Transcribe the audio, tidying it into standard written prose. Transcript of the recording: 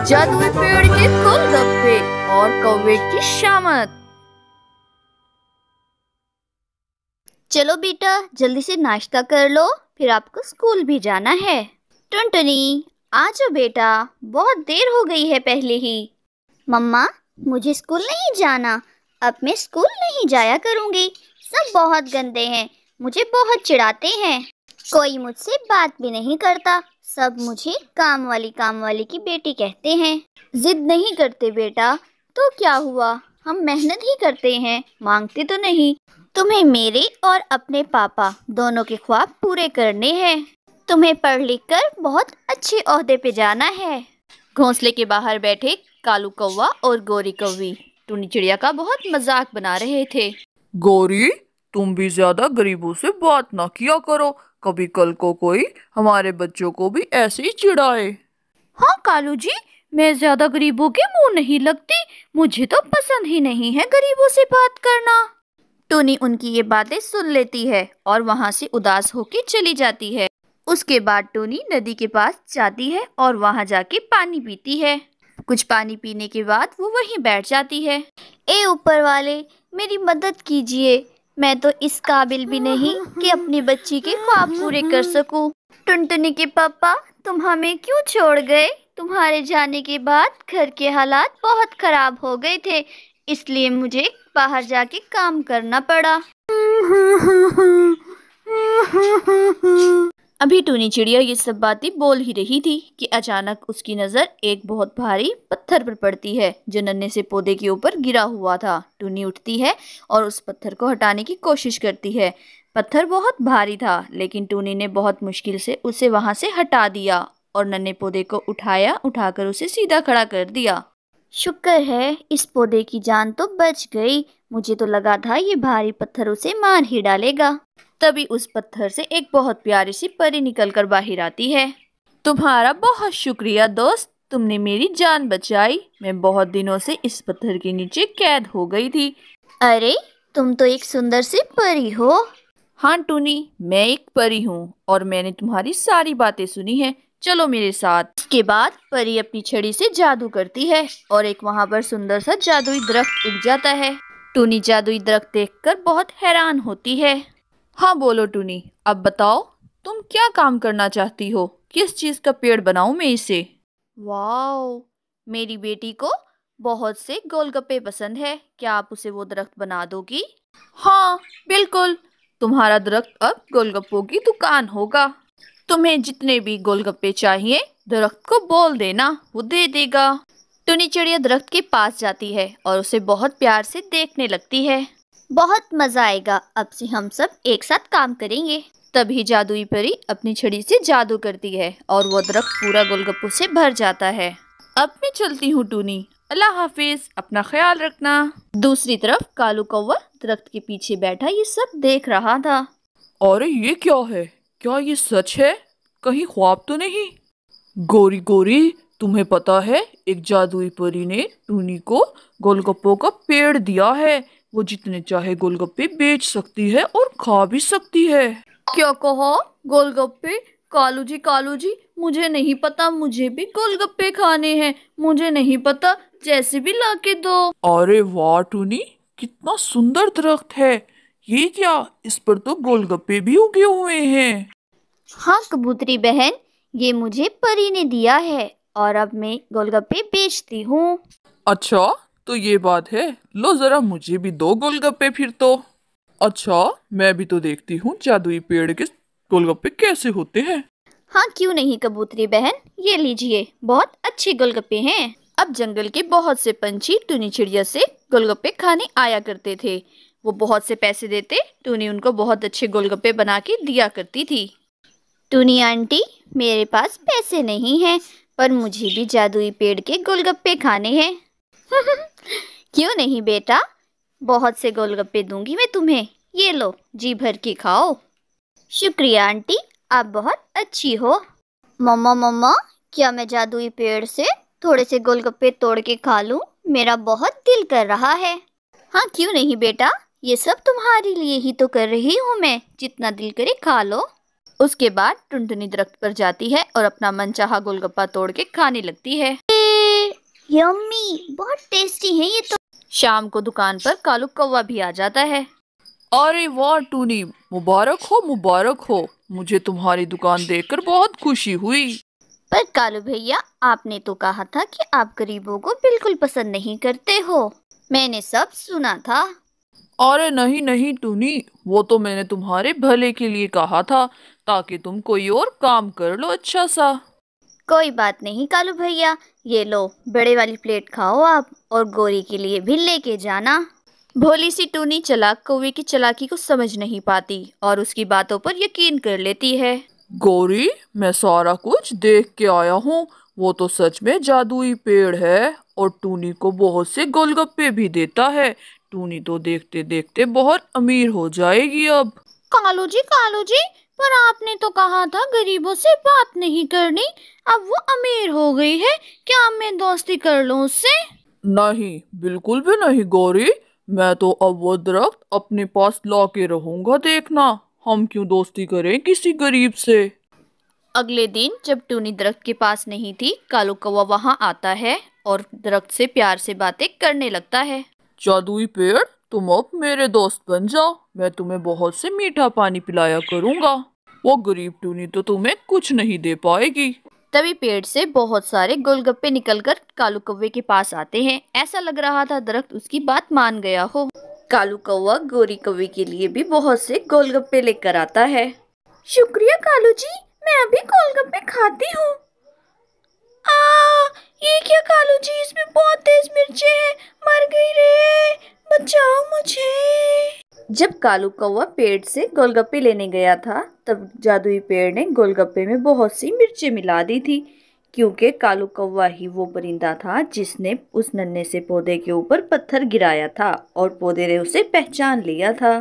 जादुई पेड़ के गोलगप्पे और कौवे की शामत। चलो बेटा, जल्दी से नाश्ता कर लो, फिर आपको स्कूल भी जाना है। टुनटुनी, आ जाओ बेटा, बहुत देर हो गई है पहले ही। मम्मा, मुझे स्कूल नहीं जाना। अब मैं स्कूल नहीं जाया करूँगी। सब बहुत गंदे हैं, मुझे बहुत चिढ़ाते हैं। कोई मुझसे बात भी नहीं करता, सब मुझे काम वाली की बेटी कहते हैं। जिद नहीं करते बेटा, तो क्या हुआ, हम मेहनत ही करते हैं, मांगते तो नहीं। तुम्हें मेरे और अपने पापा दोनों के ख्वाब पूरे करने हैं। तुम्हें पढ़ लिख कर बहुत अच्छे ओहदे पे जाना है। घोंसले के बाहर बैठे कालू कौवा और गोरी कौवी टुनी चिड़िया का बहुत मजाक बना रहे थे। गौरी, तुम भी ज्यादा गरीबों से बात ना किया करो, कभी कल को कोई हमारे बच्चों को भी ऐसे ही चिढ़ाए। हाँ कालू जी, मैं ज्यादा गरीबों के मुंह नहीं लगती, मुझे तो पसंद ही नहीं है गरीबों से बात करना। टुनी उनकी ये बातें सुन लेती है और वहाँ से उदास होकर चली जाती है। उसके बाद टुनी नदी के पास जाती है और वहाँ जाके पानी पीती है। कुछ पानी पीने के बाद वो वहीं बैठ जाती है। ए ऊपर वाले, मेरी मदद कीजिए, मैं तो इस काबिल भी नहीं कि अपनी बच्ची के ख्वाब पूरे कर सकूं। टुनटुनी के पापा, तुम हमें क्यों छोड़ गए? तुम्हारे जाने के बाद घर के हालात बहुत खराब हो गए थे, इसलिए मुझे बाहर जाके काम करना पड़ा। अभी टुनी चिड़िया ये सब बातें बोल ही रही थी कि अचानक उसकी नजर एक बहुत भारी पत्थर पर पड़ती है जो नन्हे से पौधे के ऊपर गिरा हुआ था। टुनी उठती है और उस पत्थर को हटाने की कोशिश करती है। पत्थर बहुत भारी था, लेकिन टुनी ने बहुत मुश्किल से उसे वहां से हटा दिया और नन्हे पौधे को उठाकर उसे सीधा खड़ा कर दिया। शुक्र है इस पौधे की जान तो बच गई, मुझे तो लगा था ये भारी पत्थर उसे मार ही डालेगा। तभी उस पत्थर से एक बहुत प्यारी सी परी निकलकर बाहर आती है। तुम्हारा बहुत शुक्रिया दोस्त, तुमने मेरी जान बचाई। मैं बहुत दिनों से इस पत्थर के नीचे कैद हो गई थी। अरे, तुम तो एक सुंदर सी परी हो। हाँ टुनी, मैं एक परी हूँ और मैंने तुम्हारी सारी बातें सुनी है, चलो मेरे साथ। इसके बाद परी अपनी छड़ी से जादू करती है और एक वहाँ पर सुंदर सा जादुई दरख्त उग जाता है। टुनी जादुई दरख्त देखकर बहुत हैरान होती है। हाँ बोलो टुनी, अब बताओ तुम क्या काम करना चाहती हो? किस चीज का पेड़ बनाऊं मैं इसे? वाओ, मेरी बेटी को बहुत से गोलगप्पे पसंद है, क्या आप उसे वो दरख्त बना दोगी? हाँ बिल्कुल, तुम्हारा दरख्त अब गोलगप्पों की दुकान होगा। तुम्हें जितने भी गोलगप्पे चाहिए दरख्त को बोल देना, वो दे देगा। टुनी चिड़िया दरख्त के पास जाती है और उसे बहुत प्यार से देखने लगती है। बहुत मजा आएगा, अब से हम सब एक साथ काम करेंगे। तभी जादुई परी अपनी छड़ी से जादू करती है और वो दरख्त पूरा गोलगप्पों से भर जाता है। अब मैं चलती हूँ टुनी, अल्लाह हाफिज, अपना ख्याल रखना। दूसरी तरफ कालू कौवा दरख्त के पीछे बैठा ये सब देख रहा था। अरे ये क्या है? क्या ये सच है? कहीं ख्वाब तो नहीं? गोरी गोरी, तुम्हें पता है एक जादुई परी ने टुनी को गोलगप्पों का पेड़ दिया है। वो जितने चाहे गोलगप्पे बेच सकती है और खा भी सकती है। क्या कहा? गोलगप्पे? कालू जी, मुझे नहीं पता, मुझे भी गोलगप्पे खाने हैं, मुझे नहीं पता, जैसे भी लाके दो। अरे वाह टुनी, कितना सुंदर दरख्त है। ये क्या, इस पर तो गोलगप्पे भी उगे हुए हैं। हाँ कबूतरी बहन, ये मुझे परी ने दिया है और अब मैं गोलगप्पे बेचती हूँ। अच्छा, तो ये बात है, लो जरा मुझे भी दो गोलगप्पे फिर तो। अच्छा, मैं भी तो देखती हूँ जादुई पेड़ के गोलगप्पे कैसे होते हैं। हाँ क्यों नहीं कबूतरी बहन, ये लीजिए, बहुत अच्छे गोलगप्पे हैं। अब जंगल के बहुत से पंछी टुनी चिड़िया से गोलगप्पे खाने आया करते थे। वो बहुत से पैसे देते, टुनी उनको बहुत अच्छे गोलगप्पे बना के दिया करती थी। टुनी आंटी, मेरे पास पैसे नहीं हैं, पर मुझे भी जादुई पेड़ के गोलगप्पे खाने हैं। क्यों नहीं बेटा, बहुत से गोलगप्पे दूंगी मैं तुम्हें, ये लो जी भर के खाओ। शुक्रिया आंटी, आप बहुत अच्छी हो। मम्मा मम्मा, क्या मैं जादुई पेड़ से थोड़े से गोलगप्पे तोड़ के खा लूं? मेरा बहुत दिल कर रहा है। हाँ क्यों नहीं बेटा, ये सब तुम्हारे लिए ही तो कर रही हूँ मैं, जितना दिल करे खा लो। उसके बाद टुनटुनी दरख्त पर जाती है और अपना मनचाहा गोलगप्पा तोड़ के खाने लगती है। यम्मी, बहुत टेस्टी है ये तो। शाम को दुकान पर कालू कौवा भी आ जाता है। अरे वाह टूनी, मुबारक हो मुबारक हो। मुझे तुम्हारी दुकान देखकर बहुत खुशी हुई। पर कालू भैया, आपने तो कहा था कि आप गरीबों को बिल्कुल पसंद नहीं करते हो। मैंने सब सुना था। अरे नहीं नहीं टूनी, वो तो मैंने तुम्हारे भले के लिए कहा था, ताकि तुम कोई और काम कर लो अच्छा सा। कोई बात नहीं कालू भैया, ये लो बड़े वाली प्लेट खाओ आप, और गोरी के लिए भी लेके जाना। भोली सी टूनी चालाक कौवे की चालाकी को समझ नहीं पाती और उसकी बातों पर यकीन कर लेती है। गौरी, मैं सारा कुछ देख के आया हूँ। वो तो सच में जादुई पेड़ है और टूनी को बहुत से गोलगप्पे भी देता है। टूनी तो देखते देखते बहुत अमीर हो जाएगी अब। कालू जी, पर आपने तो कहा था गरीबों से बात नहीं करनी। अब वो अमीर हो गई है, क्या मैं दोस्ती कर लूं उससे? नहीं, बिल्कुल भी नहीं गौरी। मैं तो अब वो दरख्त अपने पास ला के रहूंगा, देखना। हम क्यों दोस्ती करें किसी गरीब से। अगले दिन जब टूनी दरख्त के पास नहीं थी, कालू कौवा वहां आता है और दरख्त से प्यार से बातें करने लगता है। जादुई पेड़, तुम अब मेरे दोस्त बन जाओ। मैं तुम्हें बहुत से मीठा पानी पिलाया करूंगा। वो गरीब टूनी तो तुम्हें कुछ नहीं दे पाएगी। तभी पेड़ से बहुत सारे गोलगप्पे निकलकर कालू कौवे के पास आते हैं। ऐसा लग रहा था दरख्त उसकी बात मान गया हो। कालू कौवा गोरी कौवे के लिए भी बहुत से गोलगप्पे लेकर आता है। शुक्रिया कालू जी, मैं अभी गोलगप्पे खाती हूँ। ये क्या कालू जी, इसमें बहुत तेज मिर्चें हैं, मर गई रे, बचाओ मुझे। जब कालू कौवा पेड़ से गोलगप्पे लेने गया था, तब जादुई पेड़ ने गोलगप्पे में बहुत सी मिर्चें मिला दी थी, क्योंकि कालू कौवा ही वो परिंदा था जिसने उस नन्हे से पौधे के ऊपर पत्थर गिराया था और पौधे ने उसे पहचान लिया था।